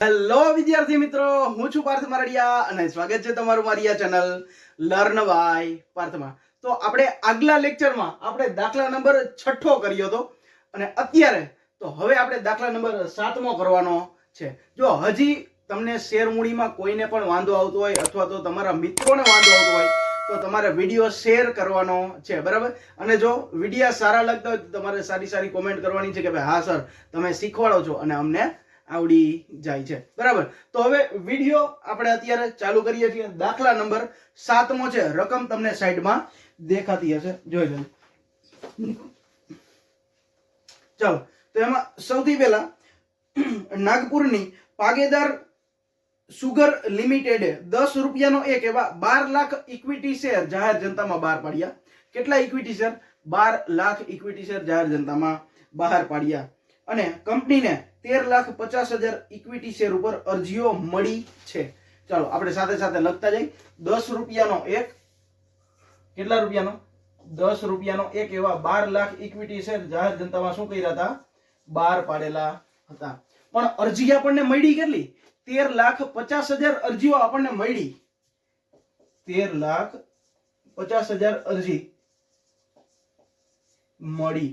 Hello વિદ્યાર્થી મિત્રો, હું છું પાર્થ મારડિયા અને સ્વાગત છે તમારું મારી આ ચેનલ લર્ન બાય પાર્થમાં. તો આપણે આગલા લેક્ચરમાં આપણે દાખલા નંબર 6 કર્યો હતો અને અત્યારે તો હવે આપણે દાખલા નંબર 7મો કરવાનો છે. જો હજી તમને શેર મૂડીમાં કોઈને પણ વાંધો આવતો હોય અથવા તો તમારા મિત્રોને વાંધો આવતો હોય તો તમારે વિડીયો શેર કરવાનો છે, બરાબર. અને જો વિડીયો સારા લાગતા હોય તો તમારે સારી કોમેન્ટ કરવાની છે કે ભાઈ હા સર તમે શીખવાડો છો અને અમને આવડી જાય છે, બરાબર. તો હવે વિડીયો આપણે અત્યારે ચાલુ કરીએ છીએ. દાખલા નંબર 7મો છે. રકમ તમને સાઈડમાં દેખાતી હશે, જોઈ લો. ચાલો, તો એમાં સૌથી પહેલા નાગપુરની પાગેદાર સુગર લિમિટેડે 10 રૂપિયાનો એક એવા 12 લાખ ઇક્વિટી શેર જાહેર જનતામાં બહાર પાડ્યા. કેટલા equity share? 12 lakh equity share જાહેર જનતામાં બહાર પાડ્યા. અને કંપનીને 13,50,000 ઇક્વિટી શેર ઉપર અરજીઓ મળી છે. ચાલો આપણે સાથે સાથે લખતા જઈએ. 10 રૂપિયાનો એક, કેટલા રૂપિયાનો? 10 રૂપિયાનો એક એવા 12 લાખ ઇક્વિટી શેર જાહેર જનતામાં શું કર્યા હતા? બહાર પાડેલા હતા. પણ અરજી આપણને મળી કેટલી? 13,50,000 અરજીઓ આપણને મળી. 13,50,000 અરજી મળી.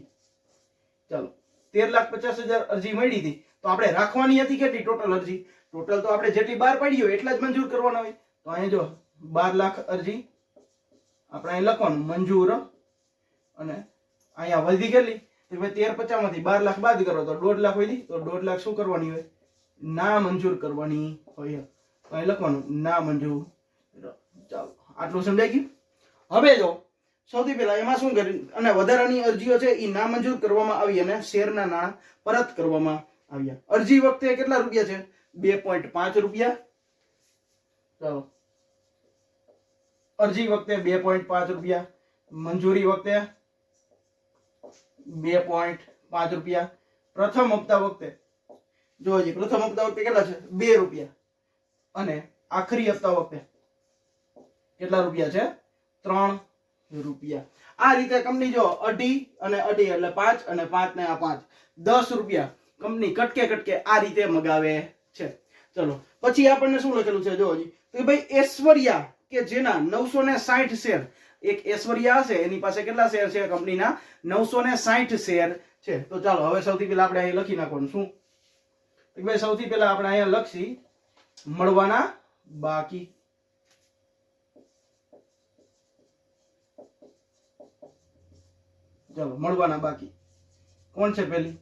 ચાલો, 13,50,000 અરજી મળી હતી તો આપણે રાખવાની હતી કેટલી ટોટલ અરજી? ટોટલ તો આપણે જેટલી બહાર પાડી હોય એટલા જ મંજૂર કરવાના હોય. તો અહીં જો 12 લાખ અરજી આપણે અહીં લખવાનું મંજૂર, અને અહીંયા વધી કેટલી? તો ભાઈ 13,50 માંથી 12 લાખ બાદ કરો તો 1.5 લાખ વધી. તો 1.5 લાખ શું કરવાની હોય? ના મંજૂર કરવાની હોય. તો અહીં લખવાનું ના મંજૂર. ચાલો, આટલું સમજાઈ ગયું. હવે જો સૌથી પહેલા એમાં શું કર્યું, અને વધારાની અરજીઓ છે એ નામંજૂર કરવામાં આવી અને શેરના નાણાં પરત કરવામાં આવ્યા. અરજી વખતે કેટલા રૂપિયા છે? 2.5 રૂપિયા. ચાલો, અરજી વખતે 2.5 રૂપિયા, મંજૂરી વખતે 2.5 રૂપિયા. પ્રથમ હપ્તા વખતે જો હજી પ્રથમ હપ્તા વખતે કેટલા છે? 2 રૂપિયા. અને આખરી હપ્તા વખતે કેટલા રૂપિયા છે? 3 રૂપિયા. આ રીતે કંપની જો 2.5 અને 2.5 એટલે 5 અને 5 ને આ 5 10 રૂપિયા કંપની કટકે આ રીતે મગાવે છે. ચલો, પછી આપણને શું લખેલું છે જો હજી તો ભાઈ ઐશ્વર્યા કે જેના 960 શેર, એક ઐશ્વર્યા હશે એની પાસે કેટલા શેર છે? કંપનીના 960 શેર છે. તો ચાલો હવે સૌથી પહેલા આપણે અહીં લખી નાખવાનું શું? ભાઈ સૌથી પહેલા આપણે અહીંયા લખી મળવાના બાકી. ચલો, મળવાના બાકી કોણ છે? પેલી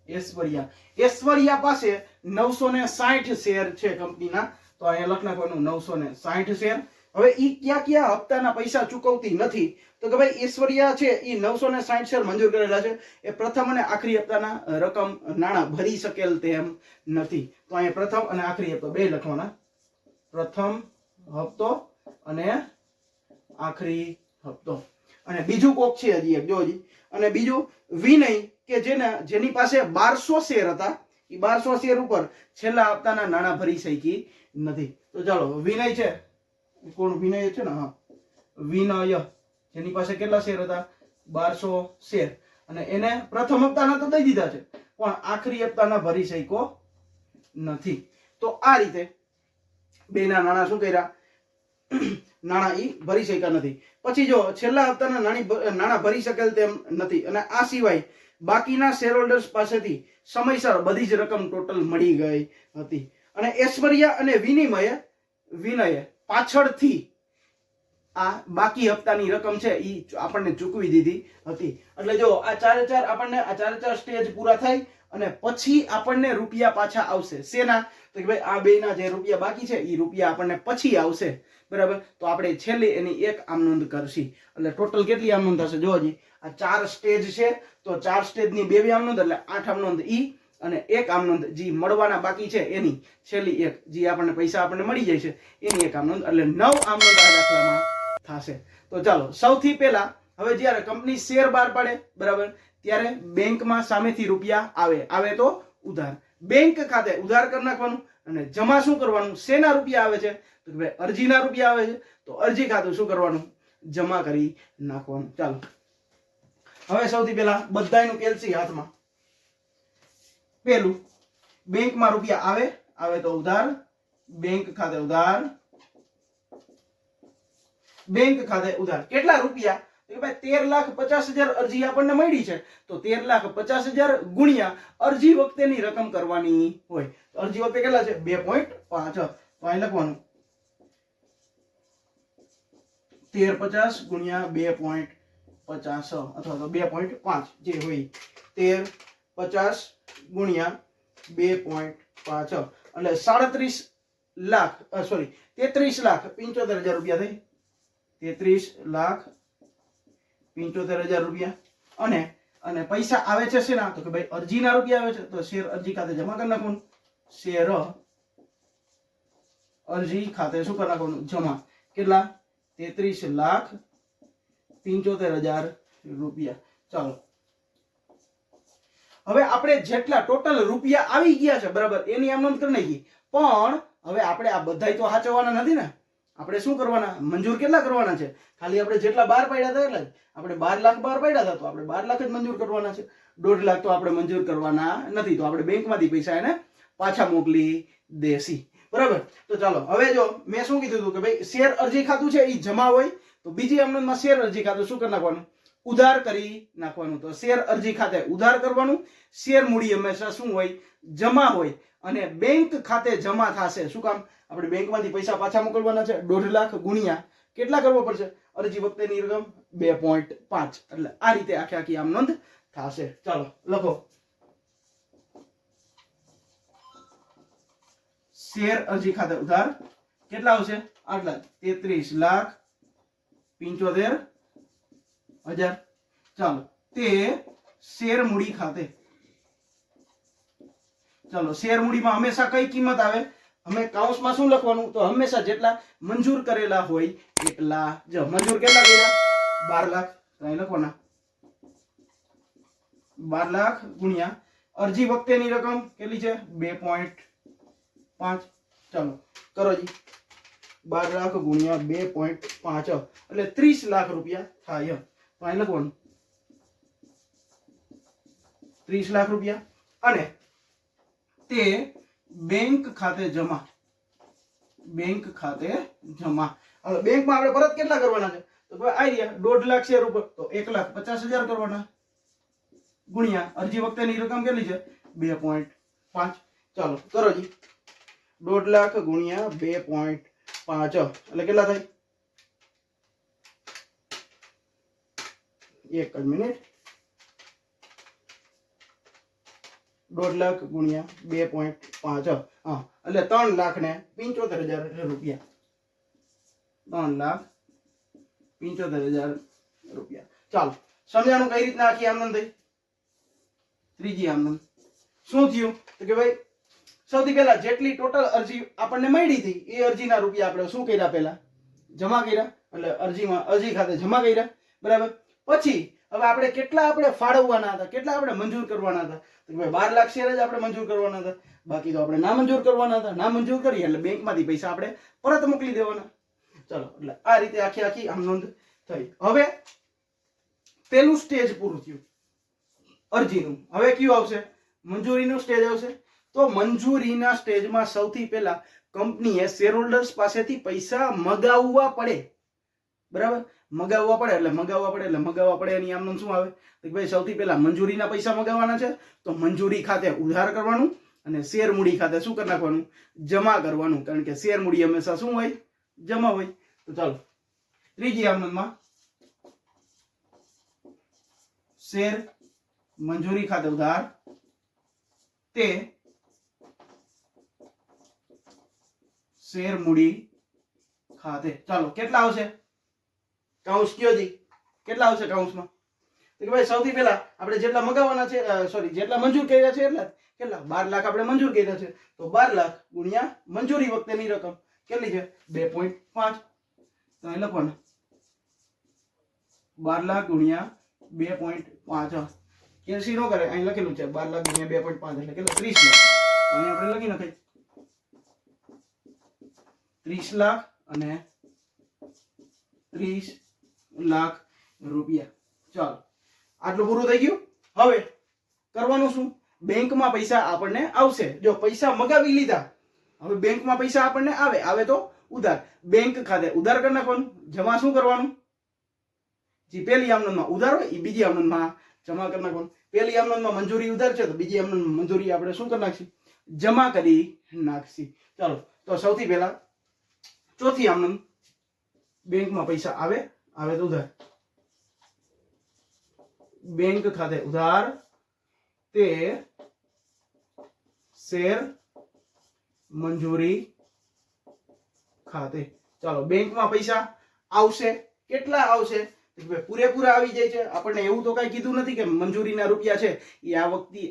ઐશ્વર્યા. ઐશ્વર્યા પાસે 960 શેર છે કંપનીના. તો અહીંયા લખ નાખવાનું 960 શેર. હવે ઈ કયા હપ્તાના પૈસા ચૂકવતી નથી? તો કે ભાઈ ઐશ્વર્યા છે ઈ 960 શેર મંજૂર કરેલા છે, એ પ્રથમ અને આખરી હપ્તાના રકમ નાણાં ભરી શકેલ તેમ નથી. તો અહીંયા પ્રથમ અને આખરી હપ્તો બે લખવાના. પ્રથમ હપ્તો અને આખરી હપ્તો. અને બીજું કોક છે હજી એક જો હજી, અને બીજું વિનય કે જેની પાસે 1200 શેર હતા, એ 1200 શેર ઉપર છેલ્લા હપ્તાના નાણાં ભરી શકી નથી. તો ચાલો, વિનય છે કોણ? વિનય છે ને, હા વિનય, જેની પાસે કેટલા શેર હતા? 1200 શેર. અને એને પ્રથમ હપ્તાના તો દઈ દીધા છે પણ આખરી હપ્તાના ભરી શક્યો નથી. તો આ રીતે બેના નાણાં શું કર્યા? નાણાં ઈ ભરી શક્યા નથી. પછી જો છેલ્લા હપ્તાના નાણાં ભરી શકેલ તેમ નથી, અને આ સિવાય બાકીના શેરહોલ્ડર્સ પાસેથી સમયસર બધી જ રકમ ટોટલ મળી ગઈ હતી. અને ઐશ્વર્યા અને વિનયે પાછળથી આ બાકી હપ્તાની રકમ છે ઈ આપણને ચૂકવી દીધી હતી. એટલે જો આ ચારે ચાર સ્ટેજ પૂરા થાય અને પછી આપણને રૂપિયા પાછા આવશે. શેના? તો કે ભાઈ આ બેના જે રૂપિયા બાકી છે એ રૂપિયા આપણને પછી આવશે, બરાબર. તો આપણે છેલ્લે એની એક આમનોંધ કરશી. એટલે ટોટલ કેટલી આમનોંધ થશે? જો હજી આ 4 સ્ટેજ છે તો 4 સ્ટેજની 2 આમનોંધ એટલે 8 આમનોંધ ઈ, અને એક આમનોંધ જે મળવાના બાકી છે એની છેલ્લી એક, જે આપણને પૈસા આપણને મળી જાય છે એની એક આમનોંધ, એટલે 9 આમનોંધ આ દાખલામાં થશે. તો ચાલો, સૌથી પહેલા હવે જ્યારે કંપની શેર બહાર પાડે, બરાબર, ત્યારે બેંકમાં સામેથી રૂપિયા આવે તો ઉધાર. બેંક ખાતે ઉધાર કરી નાખવાનું અને જમા શું કરવાનું? શેના રૂપિયા આવે છે? તો કે ભાઈ અરજીના રૂપિયા આવે છે, તો અરજી ખાતું શું કરવાનું? જમા કરી નાખવાનું. ચાલો, હવે સૌથી પહેલા બધાયનું કેલ્સી હાથમાં. પહેલું બેંકમાં રૂપિયા આવે તો ઉધાર, બેંક ખાતે ઉધાર, બેંક ખાતે ઉધાર. કેટલા રૂપિયા? તો ભાઈ 13,50,000 અરજી આપણને મળી છે, તો 13,50,000 ગુણ્યા અરજી વખતેની રકમ કરવાની હોય. અરજી વખતે કેટલા છે? 2.5. તો અહીં લખવાનું 1350 ગુણ્યા 2.50 અથવા તો 2.5 જે હોય. 1350 ગુણ્યા 2.5 એટલે 33,75,000 રૂપિયા થઈ. 33,75,000 રૂપિયા. અને પૈસા આવે છે શેના? તો કે ભાઈ અરજીના રૂપિયા આવે છે, તો શેર અરજી ખાતે જમા કરી નાખવાનું. શેર અરજી ખાતે શું કરી નાખવાનું? જમા. કેટલા? 33,75,000 રૂપિયા. ચાલો, હવે આપણે જેટલા ટોટલ રૂપિયા આવી ગયા છે બરાબર એની આમ નોંધ કરી નાખી. પણ હવે આપણે આ બધાય તો સાચવવાના નથી ને. આપણે શું કરવાના? મંજૂર કેટલા કરવાના છે? ખાલી આપણે જેટલા બહાર પાડ્યા હતા એટલા જ. આપણે 12 લાખ બહાર પાડ્યા હતા તો આપણે 12 લાખ જ મંજૂર કરવાના છે. 1.5 લાખ તો આપણે મંજૂર કરવાના નથી, તો આપણે બેંકમાંથી પૈસા એને પાછા મોકલી દેસી. બરાબર. તો ચાલો, હવે જો મેં શું કીધું હતું કે ભાઈ શેર અરજી ખાતું છે એ જમા હોય તો બીજી આમનોંધમાં શેર અરજી ખાતું શું કરી નાખવાનું? ઉધાર કરી નાખવાનું. તો શેર અરજી ખાતે ઉધાર કરવાનું. શેર મૂડી હંમેશા શું હોય? જમા હોય. અને બેંક ખાતે જમા થશે. શું કામ? આપણે બેંકમાંથી પૈસા પાછા મોકલવાના છે. 1.5 લાખ ગુણ્યા કેટલા કરવો પડશે? અરજી વખતેની રકમ 2.5. એટલે આ રીતે આખી આમ નોંધ થશે. ચાલો લખો. શેર અરજી ખાતે ઉધાર કેટલા આવશે? આટલા 33,75,000. ચાલો, તે શેર મૂડી ખાતે. ચાલો, શેર મૂડીમાં હંમેશા કઈ કિંમત આવે? અમે કાઉન્સમાં શું લખવાનું? તો હંમેશા જેટલા મંજૂર કરેલા હોય એટલા. જો મંજૂર કેટલા કર્યા? 12 લાખ. અહીં લખવાના 12 લાખ ગુણ્યા અરજી વખતેની રકમ કેટલી છે? 2.5. ચાલો કરો જી. 12 લાખ ગુણ્યા 2.5 એટલે 30 લાખ રૂપિયા થાય. તો અહીં લખવાનું 30 લાખ રૂપિયા. અને તે બેંક ખાતે જમા. બેંક ખાતે જમા. હવે બેંકમાં આપણે પરત કેટલા કરવાના છે? તો ભાઈ આ રહ્યા 1.5 લાખ શેર ઉપર તો 1,50,000 કરવાના ગુણ્યા અરજી વખતેની રકમ કેટલી છે? 2.5. ચાલો કરો જી. 1.5 લાખ ગુણ્યા 2.5 એટલે કેટલા થાય? એક જ મિનિટ. 1.5 લાખ ગુણ્યા 2.5 હા એટલે 3,75,000 રૂપિયા. 3,75,000 રૂપિયા. ચાલો સમજાણું કઈ રીતના આખી આમનોંધ થઈ? ત્રીજી આમનોંધ શું થયું? તો કે ભાઈ સૌથી પહેલા જેટલી ટોટલ અરજી આપણને મળી હતી એ અરજીના રૂપિયા આપણે શું કર્યા? પહેલા જમા કર્યા. એટલે અરજી ખાતે જમા કર્યા. બરાબર. પછી હવે આપણે કેટલા ફાળવવાના હતા? કેટલા આપણે મંજૂર કરવાના હતા? તો ભાઈ 12 લાખ શેર જ આપણે મંજૂર કરવાના હતા. બાકી તો આપણે ના મંજૂર કરવાના હતા. ના મંજૂર કરીએ એટલે બેંકમાંથી પૈસા આપણે પરત મોકલી દેવાના. ચલો એટલે આ રીતે આખી આમ નોંધ થઈ. હવે પેલું સ્ટેજ પૂરું થયું અરજીનું. હવે કયું આવશે? મંજૂરીનું સ્ટેજ આવશે. તો મંજૂરીના સ્ટેજમાં સૌથી પહેલા કંપનીએ શેર હોલ્ડર્સ પાસેથી પૈસા મગાવવા પડે. બરાબર. મગાવવા પડે એની આમ નામ શું આવે? તો ભાઈ સૌથી પહેલા મંજૂરીના પૈસા મગાવવાના છે તો મંજૂરી ખાતે ઉધાર કરવાનું અને શેર મૂડી ખાતે શું કરી નાખવાનું? જમા કરવાનું. કારણ કે શેર મૂડી હંમેશા શું હોય? જમા હોય. તો ચાલો ત્રીજી આમ નામમાં શેર મંજૂરી ખાતે ઉધાર તે શેર મૂડી ખાતે. ચાલો કેટલા આવશે? કાઉન્સ કયો જી? કેટલા આવશે કાઉન્સમાં? તો કે ભાઈ સૌથી પહેલા આપણે જેટલા મગાવવાના છે જેટલા મંજૂર કર્યા છે એટલા કેટલા? 12 લાખ આપણે મંજૂર કર્યા છે તો 12 લાખ ગુણ્યા મંજૂરી વખતેની રકમ કેટલી છે? 2.5. તો અહીં લખવાનું 12 લાખ ગુણ્યા 2.5. કેન્સી નો કરે. અહીં લખેલું છે 12 લાખ ગુણ્યા 2.5 એટલે કેટલું? 30 લાખ. અહીં આપણે લખી નાખીએ 30 લાખ અને 30 લાખ રૂપિયા. ચાલો આટલું પૂરું થઈ ગયું. હવે કરવાનું શું? બેંકમાં પૈસા આપણને આવશે. જો પૈસા મગાવી લીધા, હવે બેંકમાં પૈસા આપણને આવે તો ઉધાર. બેંક ખાતે ઉધાર કરી નાખવાનું, જમા શું કરવાનું? જે પેલી આમનોંધમાં ઉધાર હોય એ બીજી આમનોંધમાં જમા કરી નાખવાનું. પેલી આમનોંધમાં મંજૂરી ઉધાર છે તો બીજી આમનોંધમાં મંજૂરી આપણે શું કરી નાખશી? જમા કરી નાખશી. ચાલો, તો સૌથી પહેલા ચોથી આમનોંધ, બેંકમાં પૈસા આવે તો ઉધાર. બેંક ખાતે ઉધાર તે શેર મંજૂરી ખાતે. ચાલો, બેંકમાં પૈસા આવશે. કેટલા આવશે? પૂરેપૂરા આવી જાય છે. આપણને એવું તો કઈ કીધું નથી કે મંજૂરીના રૂપિયા છે એ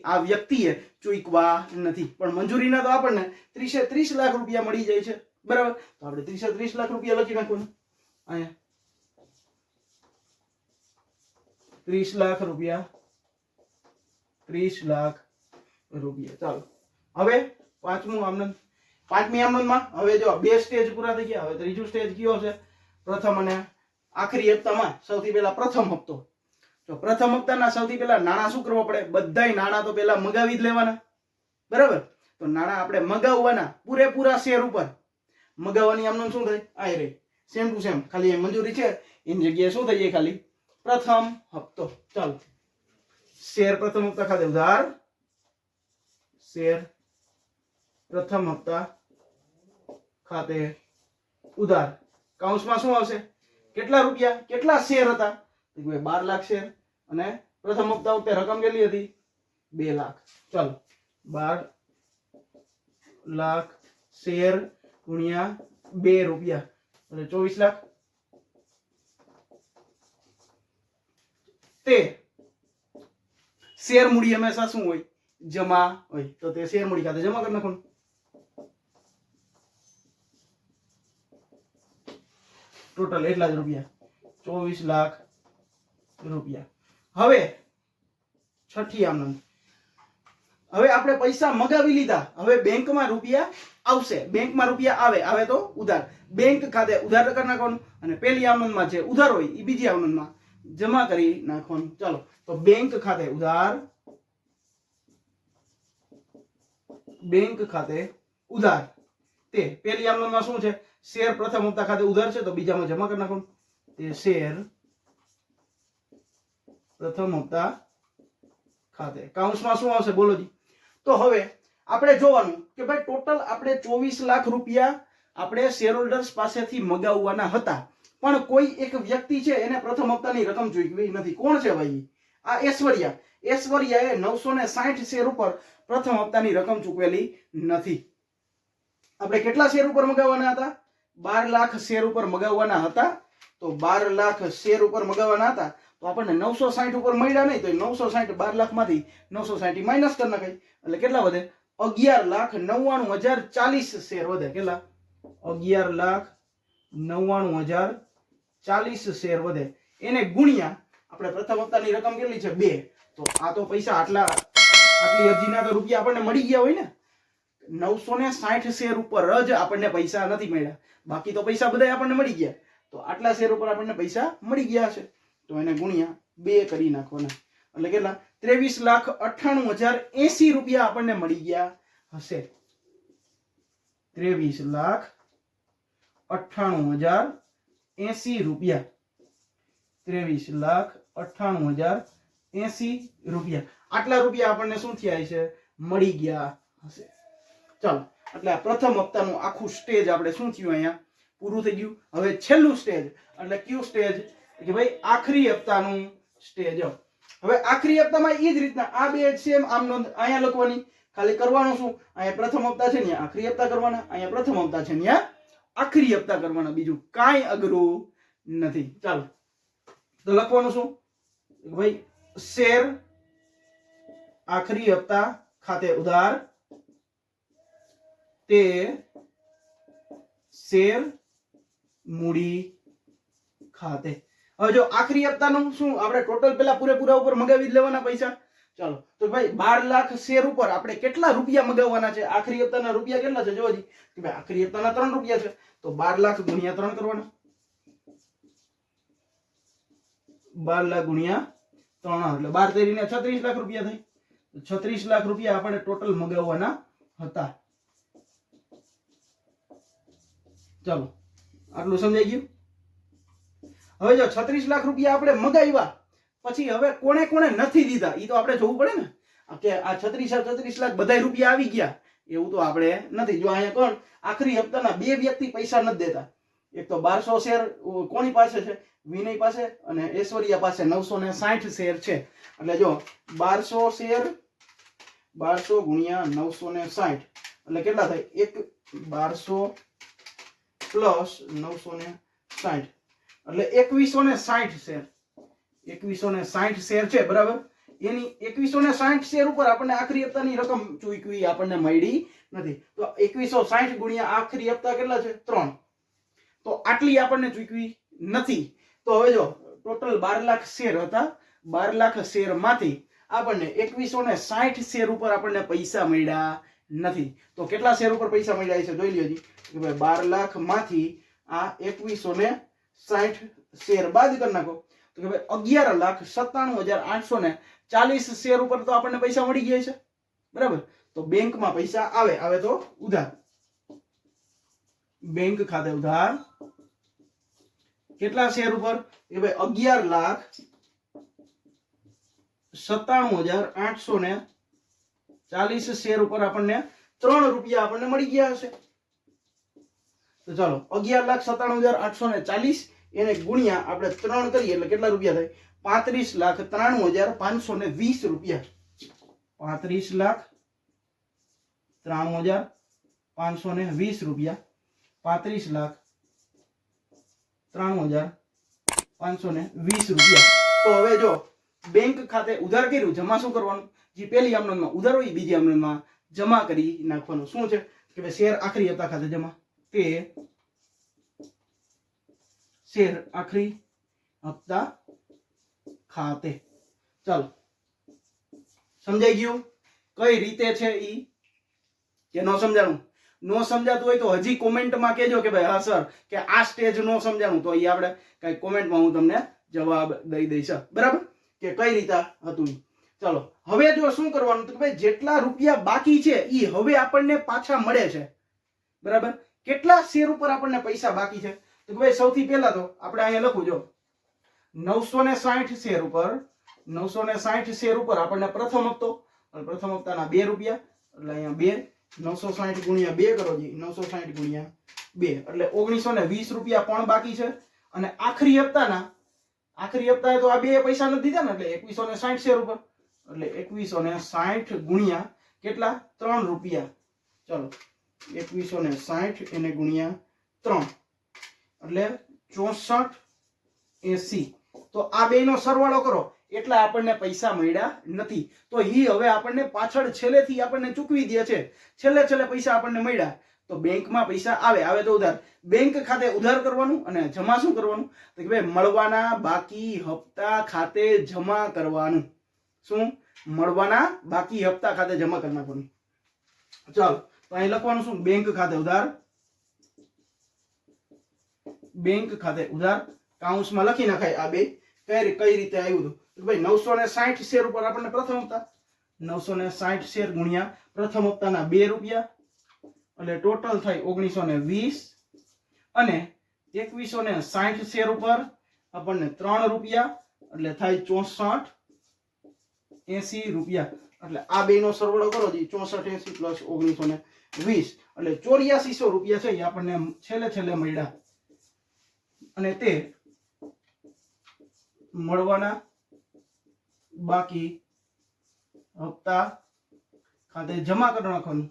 આ વ્યક્તિએ ચૂકવા નથી, પણ મંજૂરીના તો આપણને 30 લાખ રૂપિયા મળી જાય છે. બરાબર, તો આપણે 30 લાખ રૂપિયા લખી નાખવાનું અહીંયા. 30 લાખ રૂપિયા. ચાલો, હવે પાંચમી આમનોંધમાં હવે જો બે સ્ટેજ પૂરા થઈ ગયા. હવે ત્રીજું સ્ટેજ કયો છે? પ્રથમ અને આખરી હપ્તામાં સૌથી પહેલા પ્રથમ હપ્તો. જો પ્રથમ હપ્તાના સૌથી પહેલા નાણાં શું કરવા પડે? બધાય નાણાં તો પહેલા મગાવી જ લેવાના. બરાબર, તો નાણાં આપણે મગાવવાના પૂરેપૂરા શેર ઉપર. મગાવવાની આમનોંધ શું થાય? આ રહી સેમ ટુ સેમ, ખાલી એ મંજૂરી છે એની જગ્યાએ શું થઈ જાય? ખાલી પ્રથમ હપ્તો. ચાલો, શેર પ્રથમ હપ્તા ખાતે ઉધાર. શેર પ્રથમ હપ્તા ખાતે ઉધાર. કૌંસમાં શું આવશે? કેટલા રૂપિયા? કેટલા શેર હતા? 12 લાખ શેર. અને પ્રથમ હપ્તા વખતે રકમ કેટલી હતી? 2 લાખ. ચાલો, 12 લાખ શેર ગુણ્યા 2 રૂપિયા એટલે 24 લાખ. તે શેર મૂડી હંમેશા શું હોય? જમા હોય. તો તે શેર મૂડી ખાતે જમા કરી નાખવાનું. ટોટલ એટલા જ રૂપિયા, 24 લાખ રૂપિયા. હવે છઠ્ઠી આમનોંધ, હવે આપણે પૈસા મગાવી લીધા. હવે બેંકમાં રૂપિયા આવશે. બેંકમાં રૂપિયા આવે તો ઉધાર. બેંક ખાતે ઉધાર કરી નાખવાનું અને પેલી આમનોંધમાં જે ઉધાર હોય એ બીજી આમનોંધમાં જમા કરી નાખવાનું. ચાલો, તો બેંક ખાતે ઉધાર. બેંક ખાતે ઉધાર તે પેલી આમનોંધમાં શું છે? શેર પ્રથમ હપ્તા ખાતે ઉધાર છે તો બીજામાં જમા કરી નાખવાનું. તે શેર પ્રથમ હપ્તા ખાતે. કૌંસમાં શું આવશે? બોલો જી. તો હવે આપણે જોવાનું કે ભાઈ ટોટલ આપણે 24 લાખ રૂપિયા આપણે શેર હોલ્ડર્સ પાસેથી મગાવવાના હતા, પણ કોઈ એક વ્યક્તિ છે એને પ્રથમ હપ્તાની રકમ ચૂકવી નથી. કોણ છે ભાઈ? આ ઐશ્વર્યા. ઐશ્વર્યાએ 960 શેર ઉપર પ્રથમ હપ્તાની રકમ ચૂકવેલી નથી. આપણે કેટલા શેર ઉપર મગાવવાના હતા? 12 લાખ શેર ઉપર મગાવવાના હતા. તો 12 લાખ શેર ઉપર મગાવવાના હતા તો આપણને 960 ઉપર મળ્યા નહીં, તો 960 12 લાખ માંથી 960 માઇનસ કરી નાખાય એટલે કેટલા વધે? 11,99,040 શેર વધે. કેટલા? 11,99,040 શેર વધે. એને ગુણ્યા આપણે પ્રથમ હપ્તાની રકમ કેટલી છે? 2. તો આ તો પૈસા આટલી અરજીના તો રૂપિયા આપણને મળી ગયા હોય ને. 960 શેર ઉપર જ આપણને પૈસા નથી મળ્યા, બાકી તો પૈસા બધા આપણને મળી ગયા. તો આટલા શેર ઉપર આપણને પૈસા મળી ગયા છે તો એને ગુણ્યા 2 કરી નાખવાના એટલે કેટલા? 23,98,080 રૂપિયા આપણને મળી ગયા હશે. 23,98,080 રૂપિયા. 23,98,080 રૂપિયા. આટલા રૂપિયા આપણને શું થયા છે? મળી ગયા હશે. ચાલો, એટલે આ પ્રથમ હપ્તાનું આખું સ્ટેજ આપણે શું થયું અહીંયા પૂરું થઈ ગયું. હવે છેલ્લું સ્ટેજ એટલે કયું સ્ટેજ? કે ભાઈ આખરી હપ્તાનું સ્ટેજ. હવે આખરી હપ્તામાં એ જ રીતના આ બે સેમ આમ નોંધ અહીંયા લખવાની. ખાલી કરવાનું શું? અહીંયા પ્રથમ હપ્તા છે ને આખરી હપ્તા કરવાના, અહીંયા પ્રથમ હપ્તા છે ને આખરી હપ્તા કરવાના. બીજું કાંઈ અઘરું નથી. ચાલો, તો લખવાનું શું? ભાઈ શેર આખરી હપ્તા ખાતે ઉધાર તે શેર મૂડી ખાતે. હવે જો આખરી હપ્તાનું શું આપણે ટોટલ પેલા પૂરેપૂરા ઉપર મગાવી જ લેવાના પૈસા. ચાલો, તો ભાઈ 12 લાખ શેર ઉપર આપણે કેટલા રૂપિયા મગાવવાના છે? આખરી હપ્તાના રૂપિયા કેટલા છે? જોજી કે ભાઈ આખરી હપ્તાના 3 રૂપિયા છે તો 12 લાખ ગુણ્યા 3 કરવાના. 12 લાખ ગુણ્યા 3 એટલે 12 તેરીને 36 લાખ રૂપિયા થાય. 36 લાખ રૂપિયા આપણે ટોટલ મગાવવાના હતા. ચાલો આટલું સમજાઈ ગયું. હવે જો 36 લાખ રૂપિયા આપણે મગાવ્યા પછી હવે કોણે કોણે નથી દીધા એ તો આપણે જોવું પડે ને કે આ 36 લાખ બધા રૂપિયા આવી ગયા એવું તો આપણે નથી. જો અહીંયા કોણ આખરી હપ્તાના બે વ્યક્તિ પૈસા નથી દેતા. એક તો 1200 શેર કોની પાસે છે? વિનય પાસે અને ઐશ્વર્યા પાસે 960 શેર છે. એટલે જો 1200 શેર 1200 ગુણ્યા 960 એટલે કેટલા થાય? 1200 પ્લસ 960 એટલે 2160 શેર. 2160 શેર છે બરાબર. એની 2160 શેર ઉપર આપણને આખરી હપ્તાની રકમ ચૂકવી આપણને મળી નથી. તો 2160 ગુણ્યા આખરી હપ્તા કેટલા છે? 3. તો આટલી આપણને ચૂકવી નથી. તો હવે જો ટોટલ 12 લાખ શેર હતા. 12 લાખ શેર માંથી આપણને 2160 શેર ઉપર આપણને પૈસા મળ્યા નથી. તો કેટલા શેર ઉપર પૈસા મળ્યા છે જોઈ લ્યો જી કે ભાઈ 12 લાખ માંથી આ 2160 શેર બાદ કરી નાખો તો કે ભાઈ 11,97,840 શેર ઉપર તો આપણને પૈસા મળી ગયા છે બરાબર. તો બેંકમાં પૈસા આવે તો ઉધાર. બેંક ખાતે ઉધાર કેટલા શેર ઉપર? કે ભાઈ 11,97,840 શેર ઉપર આપણને 3 રૂપિયા આપણને મળી ગયા હશે. તો ચાલો 11,97,840 એને ગુણ્યા આપણે 3 કરીએ એટલે કેટલા રૂપિયા થાય? 35,93,520 રૂપિયા. 35,93,520 રૂપિયા. 35,93,520 રૂપિયા. તો હવે જો બેંક ખાતે ઉધાર કર્યું, જમા શું કરવાનું? જે પહેલી આમનોંધમાં ઉધાર હોય બીજી આમનોંધમાં જમા કરી નાખવાનું. શું છે કે ભાઈ શેર આખરી હપ્તા ખાતે જમા. તે શેર આખરી હપ્તા ખાતે. ચાલો સમજાઈ ગયું કઈ રીતે છે ઈ કે ન સમજાણું? નો સમજાતું હોય તો હજી કોમેન્ટમાં કહેજો કે ભાઈ હા સર કે આ સ્ટેજ નો સમજાણું. તો એ આપણે કઈ કોમેન્ટમાં હું તમને જવાબ દઈ દઈશ બરાબર કે કઈ રીતે હતું. ચાલો હવે જો શું કરવાનું તો ભાઈ જેટલા રૂપિયા બાકી છે ઈ હવે આપણને પાછા મળે છે બરાબર. કેટલા શેર ઉપર આપણને પૈસા બાકી છે તો ભાઈ સૌથી પહેલા તો આપણે અહીંયા લખું જો 960 શેર ઉપર 960 શેર ઉપર આપણને પ્રથમ હપ્તાના 2 રૂપિયા એટલે અહીંયા 2 960 ગુણ્યા 2 કરો જી 960 ગુણ્યા 2 એટલે 1920 રૂપિયા પણ બાકી છે. અને આખરી હપ્તાએ તો આ બે પૈસા નથી દીધા ને એટલે 2160 શેર ઉપર એટલે 2160 ગુણ્યા કેટલા? 3 રૂપિયા. ચલો 2160 એને ગુણ્યા 3 એટલે 6480. તો આ બેનો સરવાળો કરો એટલા આપણને પૈસા મળ્યા નથી. તો ઈ હવે આપણને પાછળ છેલ્લેથી આપણને ચૂકવી દે છે. છેલ્લે પૈસા આપણને મળ્યા તો બેંકમાં પૈસા આવે તો ઉધાર. બેંક ખાતે ઉધાર કરવાનું અને જમા શું કરવાનું તો કે ભાઈ મળવાના બાકી હપ્તા ખાતે જમા કરવાનું. શું? મળવાના બાકી હપ્તા ખાતે જમા કરી નાખવાનું. ચાલો તો અહીં લખવાનું શું? બેંક ખાતે ઉધાર. બેંક ખાતે ઉધાર કાઉન્સમાં લખી નાખાય. આ બે કઈ રીતે આવ્યું હતું ભાઈ 960 શેર ઉપર આપણને પ્રથમ હપ્તા 960 શેર ગુણ્યા પ્રથમ હપ્તાના 2 રૂપિયા એટલે ટોટલ થાય 1920 અને 2160 શેર ઉપર આપણને 3 રૂપિયા એટલે થાય 6480 રૂપિયા. એટલે આ બેનો સરવાળો કરો જી 6480 પ્લસ 1920 એટલે 8400 રૂપિયા છે એ આપણને છેલ્લે મળ્યા. અને તે મળવાના બાકી હપ્તા ખાતે જમા કરી નાખવાનું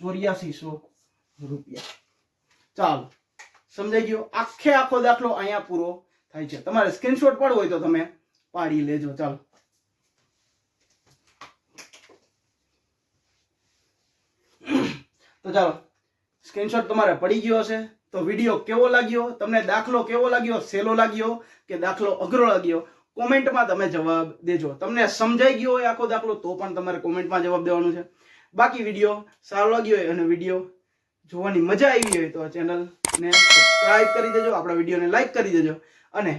8400 રૂપિયા. ચાલો સમજાઈ ગયો? આખો દાખલો અહીંયા પૂરો થાય છે. તમારે સ્ક્રીનશોટ પાડવો હોય તો તમે પાડી લેજો. ચાલો તો ચાલો સ્ક્રીનશોટ તમારે પડી ગયો હશે તો વિડીયો કેવો લાગ્યો તમને? દાખલો કેવો લાગ્યો? સહેલો લાગ્યો કે દાખલો અઘરો લાગ્યો? કોમેન્ટમાં તમે જવાબ દેજો. તમને સમજાઈ ગયો હોય આખો દાખલો તો પણ તમારે કોમેન્ટમાં જવાબ દેવાનું છે. બાકી વિડીયો સારો લાગ્યો હોય અને વિડીયો જોવાની મજા આવી હોય તો ચેનલને સબસ્ક્રાઇબ કરી દેજો, આપણા વિડીયોને લાઈક કરી દેજો અને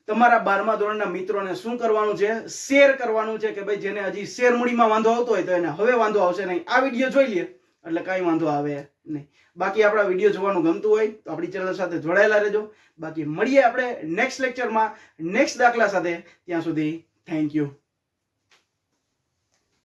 તમારા 12મા ધોરણના મિત્રોને શું કરવાનું છે, શેર કરવાનું છે કે ભાઈ જેને હજી શેર મૂડીમાં વાંધો આવતો હોય તો એને હવે વાંધો આવશે નહીં, આ વિડીયો જોઈ લે એટલે કાંઈ વાંધો આવે નહીં. બાકી આપણા વિડીયો જોવાનું ગમતું હોય તો આપણી ચેનલ સાથે જોડાયેલા રહેજો. બાકી મળીએ આપણે નેક્સ્ટ લેક્ચરમાં નેક્સ્ટ દાખલા સાથે. ત્યાં સુધી થેન્ક યુ.